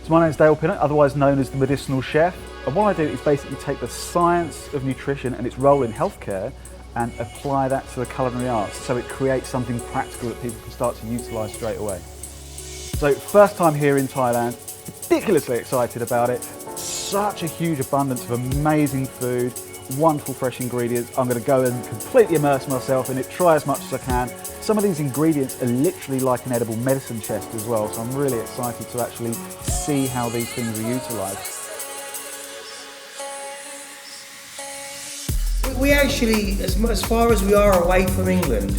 So my name's Dale Pinnett, otherwise known as the Medicinal Chef. And what I do is basically take the science of nutrition and its role in healthcare and apply that to the culinary arts. So it creates something practical that people can start to utilise straight away. So first time here in Thailand, ridiculously excited about it. Such a huge abundance of amazing food, wonderful fresh ingredients. I'm going to go and completely immerse myself in it, try as much as I can. Some of these ingredients are literally like an edible medicine chest as well, so I'm really excited to actually see how these things are utilised. We actually, as far as we are away from England,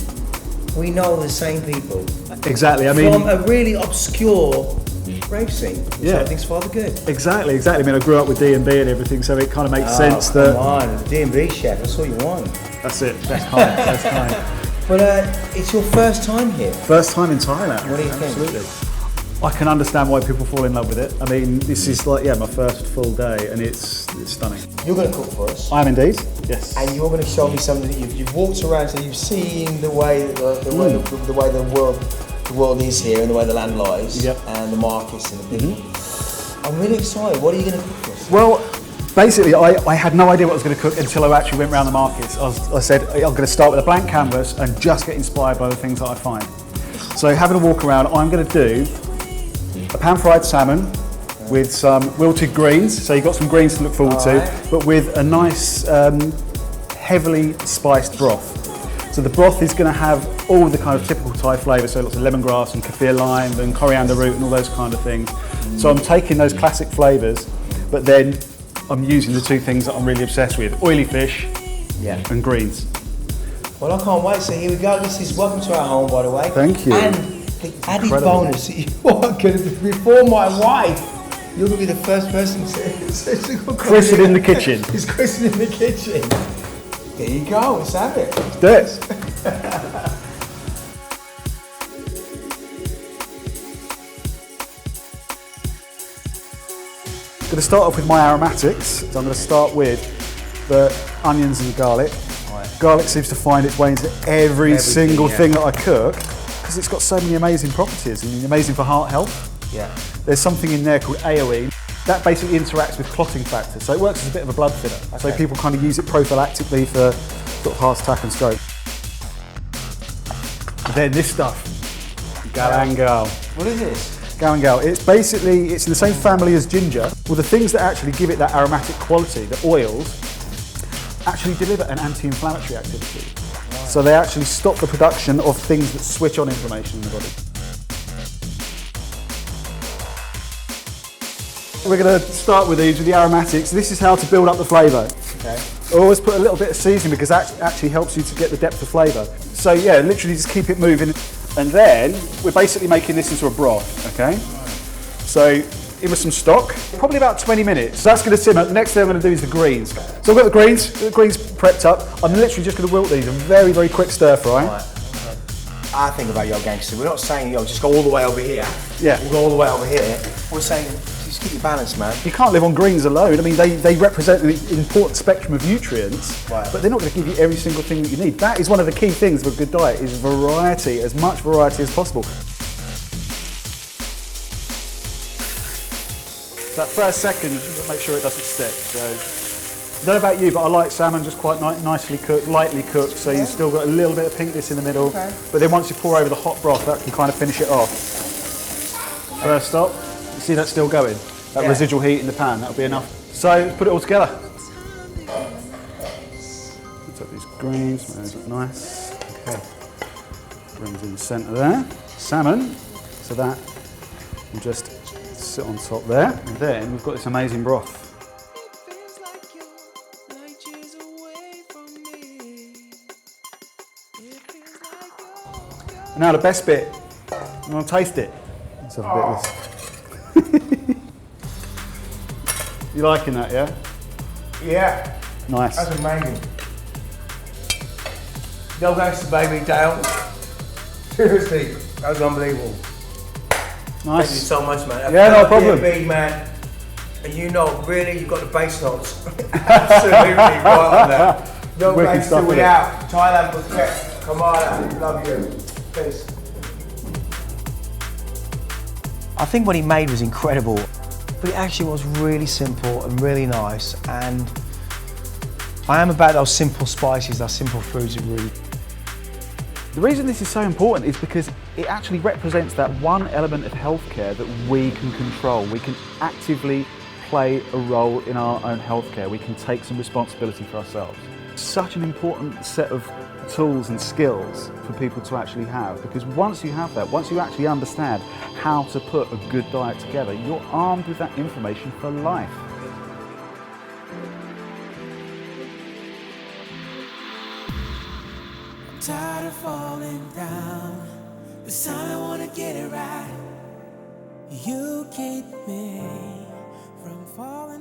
we know the same people. Exactly, I mean... From a really obscure rave scene, which I think's rather good. Exactly. I mean, I grew up with D&B and everything, so it kind of makes sense that... Come on, D&B chef, that's all you want. That's it, best kind, best kind. But it's your first time here. First time in Thailand. What do you think? Absolutely. I can understand why people fall in love with it. I mean, this is like, my first full day and it's stunning. You're going to cook for us. I am indeed, yes. And you're going to show me something that you've walked around, so you've seen the way the world is here and the way the land lies, and the markets and the people. I'm really excited. What are you going to cook for us? Well, basically, I had no idea what I was going to cook until I actually went around the markets. I said, I'm going to start with a blank canvas and just get inspired by the things that I find. So having a walk around, I'm going to do a pan-fried salmon with some wilted greens. So you've got some greens to look forward to, but with a nice, heavily spiced broth. So the broth is going to have all the kind of typical Thai flavours, so lots of lemongrass and kaffir lime and coriander root and all those kind of things. So I'm taking those classic flavours, but then I'm using the two things that I'm really obsessed with, oily fish and greens. Well, I can't wait. So here we go. This is welcome to our home, by the way. Thank you. And the added bonus, you are going to, before my wife, you're going to be the first person to Christened in the kitchen. It's christened in the kitchen. There you go, let's have it. Let's do it. I'm going to start off with my aromatics. So I'm going to start with the onions and garlic. Garlic seems to find its way into every single thing that I cook because it's got so many amazing properties and amazing for heart health. Yeah. There's something in there called AOE. That basically interacts with clotting factors, so it works as a bit of a blood thinner. So people kind of use it prophylactically for sort of heart attack and stroke. And then this stuff, galangal. What is this? Galangal. It's basically, it's in the same family as ginger. Well, the things that actually give it that aromatic quality, the oils, actually deliver an anti-inflammatory activity. Right. So they actually stop the production of things that switch on inflammation in the body. We're going to start with these, with the aromatics. This is how to build up the flavour. Okay. I always put a little bit of seasoning because that actually helps you to get the depth of flavour. So yeah, literally just keep it moving. And then we're basically making this into a broth, okay? So in with some stock, probably about 20 minutes. So that's going to simmer. The next thing I'm going to do is the greens. So I've got the greens prepped up. I'm literally just going to wilt these, a very, very quick stir fry. Right. I think about Yogangster. We're not saying, just go all the way over here. Yeah. We'll go all the way over here. We're saying, just keep your balance, man. You can't live on greens alone. I mean, they represent an important spectrum of nutrients, but they're not going to give you every single thing that you need. That is one of the key things of a good diet, is variety, as much variety as possible. That first second, you just make sure it doesn't stick. So, I don't know about you, but I like salmon just quite nicely cooked, lightly cooked, so you've still got a little bit of pinkness in the middle. Okay. But then once you pour over the hot broth, that can kind of finish it off. First stop, you see that still going? That residual heat in the pan, that'll be enough. So let's put it all together. Let's have these greens, those look nice. Okay. Greens in the centre there. Salmon, so that will just sit on top there. And then we've got this amazing broth. And now the best bit, you want to taste it. Let's have a bit of this. You liking that, yeah? Yeah. Nice. That's amazing. Yogangster, baby, Dale. Seriously, that was unbelievable. Nice. Thank you so much, man. Yeah, no problem. Big man. And really, you've got the bass notes. Absolutely right on that. Yogangster, we out. Thailand protect. Come on, I love you. Peace. I think what he made was incredible. but it actually was really simple and really nice, and I am about those simple spices, those simple foods that really. The reason this is so important is because it actually represents that one element of healthcare that we can control. We can actively play a role in our own healthcare. We can take some responsibility for ourselves. Such an important set of tools and skills for people to actually have, because once you have that, once you actually understand how to put a good diet together, you're armed with that information for life. Tired of falling down, this time I wanna get it right. You keep me from falling.